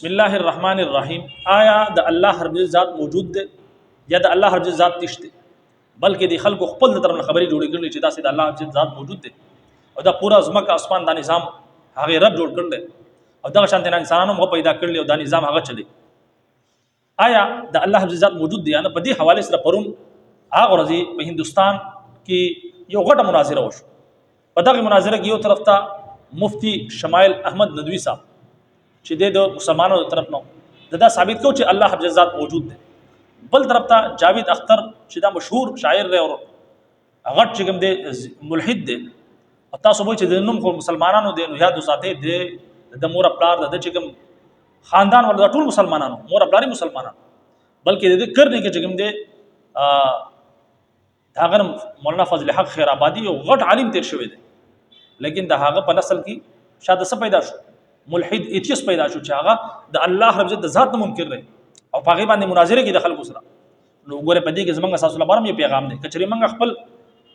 बिस्मिल्लाहिर रहमानिर रहीम। आया द अल्लाह रब्बुल ज़ात मौजूद दे या द अल्लाह रब्बुल ज़ात नशते, बल्कि द खल्क़ खपल तरफ खबरी जोड़ी कर ली दा अल्लाह रब्बुल ज़ात मौजूद दे और दा पूरा ज़मा का आसमान दा निज़ाम हागे रब जोड़ कर ले और दा शांति इंसानों को पैदा कर ले और दा निज़ाम हागा चले। आया द अल्लाह रब्बुल ज़ात मौजूद दे ना बदी हवाले से परुन आग रजी हिंदुस्तान की यो गट मुनाजिरा होश पता कि मुनाजिरा की यो तरफ था मुफ्ती शमाइल अहमद नदवी साहब चिदे दो मुसलमानों तरफ नो दादा साबित को चे अल्लाह रब्बुल ज़ात मौजूद दे। बल तरफ था जावेद अख्तर चिदा मशहूर शायर रहे और अगट चिगम दे मुल्हिद दे और तासुबो चे दिनुम को मुसलमानों दे याद उसाते दे द मोर अपलार द चिगम खानदान वाला टूल मुसलमानों मोर अपलारी मुसलमानों बल्कि दे करने के चिगम दे धागर मौलाना फजल हक खैर आबादी और गट आलिम तेर शुवे दे लेकिन दहागा पनसल की शायद सब पैदा शो मुल्हिद इतियस पैदा शो चागा द अल्लाह रब्बुल ज़ात ज़ात मुनकिर रहे और पागे बांधे मुनाजिरे की दखल गुसरा लोगों रे पदी के जमंगा सासुला बारम ये पैगाम दे कचरी मंगा खपल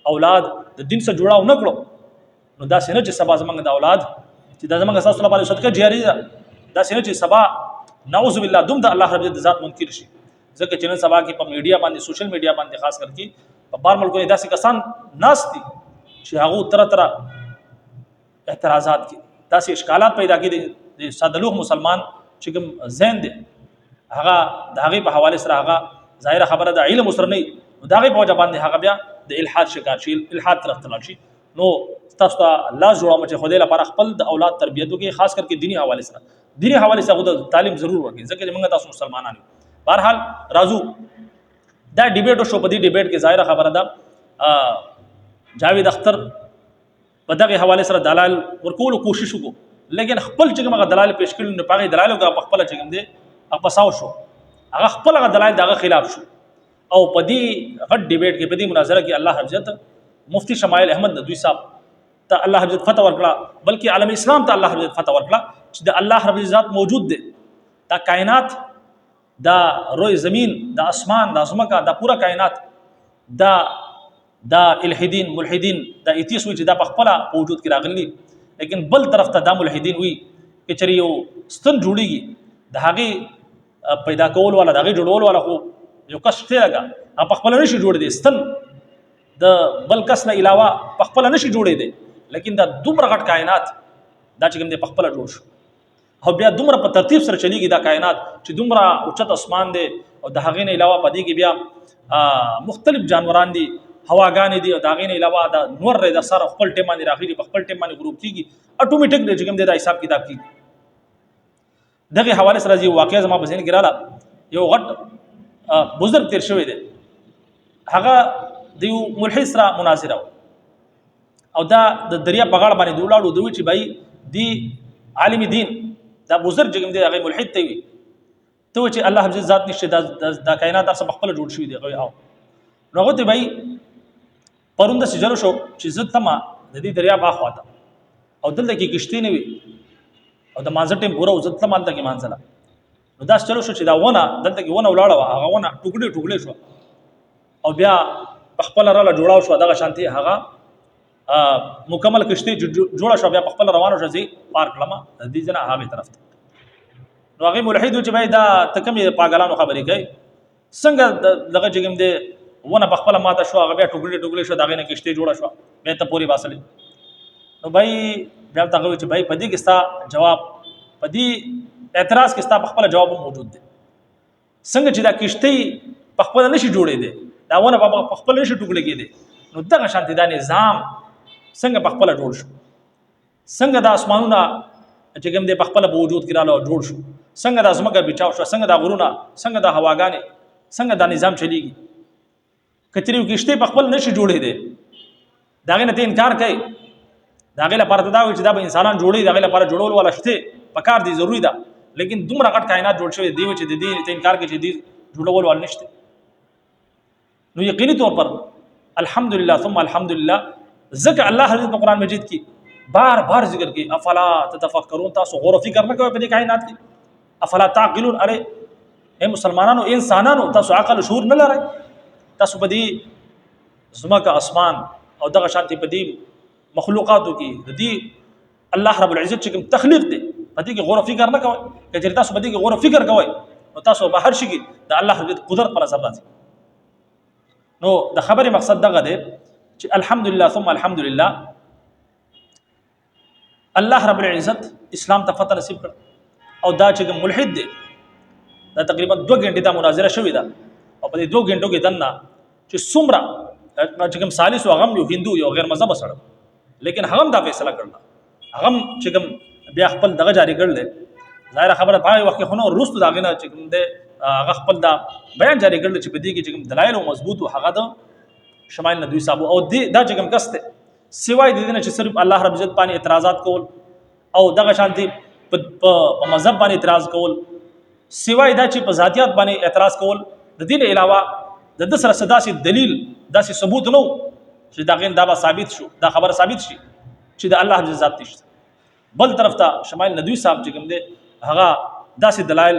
औलाद द दिन से जुड़ा न करो नो दा सेनो च सबा जमंगा द औलाद च द जमंगा सासुला बारे सदका जियारी दा सेनो च सबा नाउज़ु बिल्लाह दुम द अल्लाह रब्बुल ज़ात मुनकिर शी जके चैनल सबा की प मीडिया बांधे सोशल मीडिया बांधे खास करके बार मुल्कों दासी कसान नास्ती शागू तरह तरह एतराज़ात की दासी इश्कालात पैदा की दे सादलूह मुसलमान चिकम जैन दे हागा धागे पे हवाले से हागा ज़ाहिर खबर दा इल्म उसर नहीं धागे पहुँचा बांधे हागा ब्या द इल्हाद शिकारशी इल्हाद तरफ तलाशी नो तस्ता अल्लाह जोड़ा मुझे खुदेला पर खपल द औलाद तरबियत के खास करके दीनी हवाले से खुद तालीम ज़रूर वर्गी जके मंगा तासु मुसलमान आनी बहरहाल राजू दा डिबेट और शोपदी डिबेट के ज़ाहिर खबर दा जावेद अख्तर पदा के हवाले से दलाल और कोल कोशिश को लेकिन खपल चिकम अगर दलाल पेश कर न पागे दलाल का खपल चिकम दे अपसाव शो अगर खपल अगर दलाल दागा खिलाफ शो और पदी हट डिबेट के पदी मुनाजरा की अल्लाह हजरत मुफ्ती शमाइल अहमद नदवी साहब ता अल्लाह हजरत फतह वर्कला बल्कि आलम इस्लाम ता अल्लाह हजरत फतह वर्कला द अल्लाह रब्बुल ज़ात मौजूद दे ता कायनात दा रोए ज़मीन दा आसमान दा ज़ुमका दा पूरा कायनात दा दा इल्हिदीन मुल्हिदीन दा इतिस हुई दा पखपला मौजूद की रागली लेकिन बल तरफ ता दा मुल्हिदीन हुई कि चरियो स्तन जुड़ेगी धागे पैदा कोल वाला धागे जुड़ोल वाला हो जो कष्ट लगा आप पखपला नहीं जोड़ दे स्तन द बल कस न अलावा पखपला नहीं जोड़े दे लेकिन दा दुमरा घट कायनात दा चिकम दे पखपला जोड़ और ब्या दुमरा पर तरतीब सर चलेगी दा कायनात ची दुमरा उच्चत आसमान दे और धागे ने अलावा पदी की ब्या मुख्तलिफ जानवरान दी हवागाने दी और दागे ने अलावा दा नूर रे दा सारा खपल टेमानी राखी खपल टेमानी ग्रुप की ऑटोमेटिक ने चिकम दे दा हिसाब किताब की दगे हवाले से राजी वाकया जमा बजन गिराला यो गट बुजुर्ग तेर शवे दे हागा दिउ मुल्हिसरा मुनाजिरा और दा दरिया बगाड़ बानी दुलाड़ू दुई ची भाई दी आलिमी दीन दा बुजुर्ग जिगम दे अगे मुल्हिद तेवी तो ची अल्लाह रब्बुल ज़ात निश्चय दा कायनात सब खपल जोड़ शवी दे गए आओ नगोते भाई परुंदा से जलो शो चिज़त तमा नदी दरिया बाख हुआ था और दल की किश्ती ने भी और द मांझर टेम पूरा उजत तमा तक मांझला दास चलो शो चिदा वना दल तक वना उलाड़ा हागा वना टुकड़े टुकड़े शो और ब्या पखपल राला जोड़ा शो दागा शांति हागा मुकम्मल किश्ती जोड़ा शो ब्या पखपल रवाना शो जी पार्क लमा नदी जना हागे तरफ तो आगे मुल्हिद हो भाई दा तकम ये पागलानो खबरी गई संग लगा जिगम दे वना पखपला माता शो आगे टुकड़े टुकड़े शो दागे ने किश्ती जोड़ा शो मैं तो पूरी बासली तो भाई ब्या तक भाई पदी किस्ता जवाब पदी एतराज़ किस्ता पखपला जवाब मौजूद दे संग चिदा किश्ती पखपला नहीं जोड़े दे दा वना पखपला नहीं टुकड़े की दे नो दगा शांति दा निज़ाम संग पखपला जोड़ शो संग दा आसमानुना चिगम दे पखपला मौजूद किराला जोड़ शो संग दा ज़ुमका बिचाव शो संग दा गुरुना संग दा हवागाने संग दा निज़ाम चलेगी कचरी किश्ते पखपल नहीं जोड़े दे दागे ने इनकार कहे दागे ला पार तदा दा इंसान जोड़ी दागे ला पार जोड़ोल वाला शते पकार दी जरूरी दा लेकिन दुम रकट कायनात जोड़ शवे दी वच दी इनकार के दी जोड़ोल वाला निश्ते नो यकीनी तौर पर अल्हम्दुलिल्लाह सुम्मा अल्हम्दुलिल्लाह ज़िक्र अल्लाह हज़रत कुरान मजीद की बार बार जिक्र की अफला ततफक्करून तासु गौर फ़िक्र न करो पे कायनात की अफला ताक़िलून अरे ए मुसलमानों इंसानानो तासु अकल शूर न लरे तासु पदी ज़ुमा का आसमान और दगा शांति पदी मखलूक़ातों की दी अल्लाह रब्बुल इज़्ज़त चिकम तखलीक़ दे پدې کې غور فکر نه کوئ که چېرې تاسو پدې کې غور فکر کوئ نو تاسو به هر شي کې د الله رب العزت قدرت پر اثر راځي. نو د خبرې مقصد دغه دی چې الحمدلله ثم الحمدلله الله رب العزت اسلام ته فتح نصیب کړ او دا چې ملحد دی دا تقریبا 2 غنټې دا مناظره شوې ده او په دې 2 غنټو کې دنه چې څومره چې کوم سالس او غم یو هندو یو غیر مذهب سره لیکن هغه دا فیصله کړل هغه چې کوم بیا خپل دغه جاری کړل ظاهر خبره پای وخت خو نو روستو داغه نه چې کوم د هغه خپل دا بیان جاری کړل چې په دې کې چې کوم دلایل او مضبوط او هغه د شمال ندوی صاحب او دا چې کوم کسته سوای د دې نه چې صرف الله رب عزت باندې اعتراضات کول او دغه شانتي په مذهب باندې اعتراض کول سوای دا چې په ذاتيات باندې اعتراض کول د دې علاوه د سره صداسي دلیل داسې ثبوت نو چې دا غین دا به ثابت شو دا خبره ثابت شي چې د الله رب ذات نشته. بل طرف ته شمال ندوی صاحب چې کوم دی هغه داسې دلایل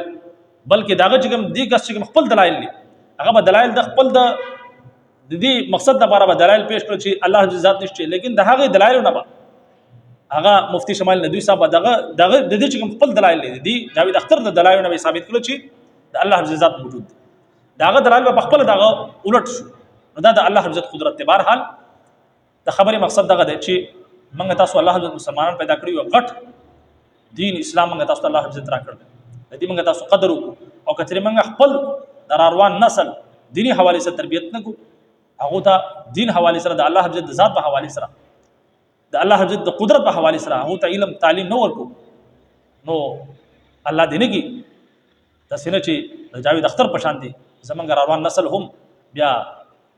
بلکې داغه چې کوم دی کس چې خپل دلایل دي هغه به دلایل د خپل د دې مقصد لپاره به دلایل پیش کړي چې الله رب ذات نشته لیکن د هغه دلایل نه به هغه مفتی شمال ندوی صاحب دغه د دې چې خپل دلایل دي جاوید اختر د دلایل نه ثابت کړي چې د الله رب ذات موجود دی داغه دلایل په خپل دغه الټ شو نو دا د الله رب عزت قدرت ته بهر حال د خبرې مقصد دغه دی چې موږ تاسو الله رب مسلمانان پیدا کړی او غټ دین اسلام موږ تاسو الله رب عزت را کړل د دې موږ تاسو قدر وکړو او کترې موږ خپل در روان نسل دینی حواله سره تربیت نکو هغه ته دین حواله سره د الله رب عزت ذات په حواله سره د الله رب عزت د قدرت په حواله سره هغه ته علم تعلیم نو ورکو نو الله دې نه کی تاسو نه چې د جاوید اختر په شان دي زمونږ روان نسل هم بیا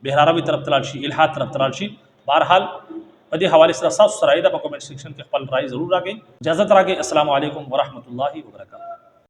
بهراروي طرف تلل شي الحاد طرف تلل شي بهرحال په دې حواله سره تاسو سره دا په کومنټ سیکشن کې خپل رائے ضرور راکړئ اجازه راکړئ. السلام علیکم ورحمت الله وبرکاته.